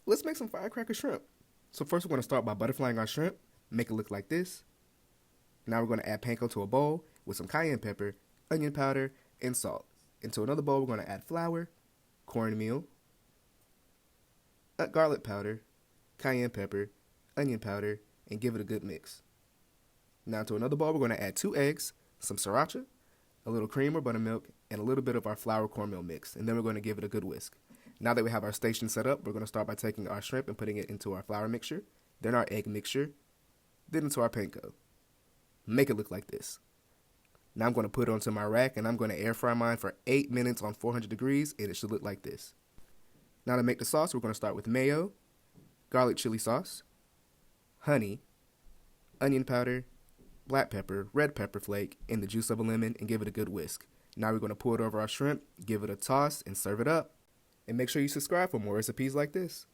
Let's make some firecracker shrimp. So first we're going to start by butterflying our shrimp, make it look like this. Now we're going to add panko to a bowl with some cayenne pepper, onion powder, and salt. Into another bowl we're going to add flour, cornmeal, garlic powder, cayenne pepper, onion powder, and give it a good mix. Now to another bowl we're going to add 2 eggs, some sriracha, a little cream or buttermilk, and a little bit of our flour cornmeal mix, and then we're going to give it a good whisk. Now that we have our station set up, we're going to start by taking our shrimp and putting it into our flour mixture, then our egg mixture, then into our panko. Make it look like this. Now I'm going to put it onto my rack and I'm going to air fry mine for 8 minutes on 400 degrees and it should look like this. Now to make the sauce, we're going to start with mayo, garlic chili sauce, honey, onion powder, black pepper, red pepper flake, and the juice of a lemon and give it a good whisk. Now we're going to pour it over our shrimp, give it a toss, and serve it up. And make sure you subscribe for more recipes like this.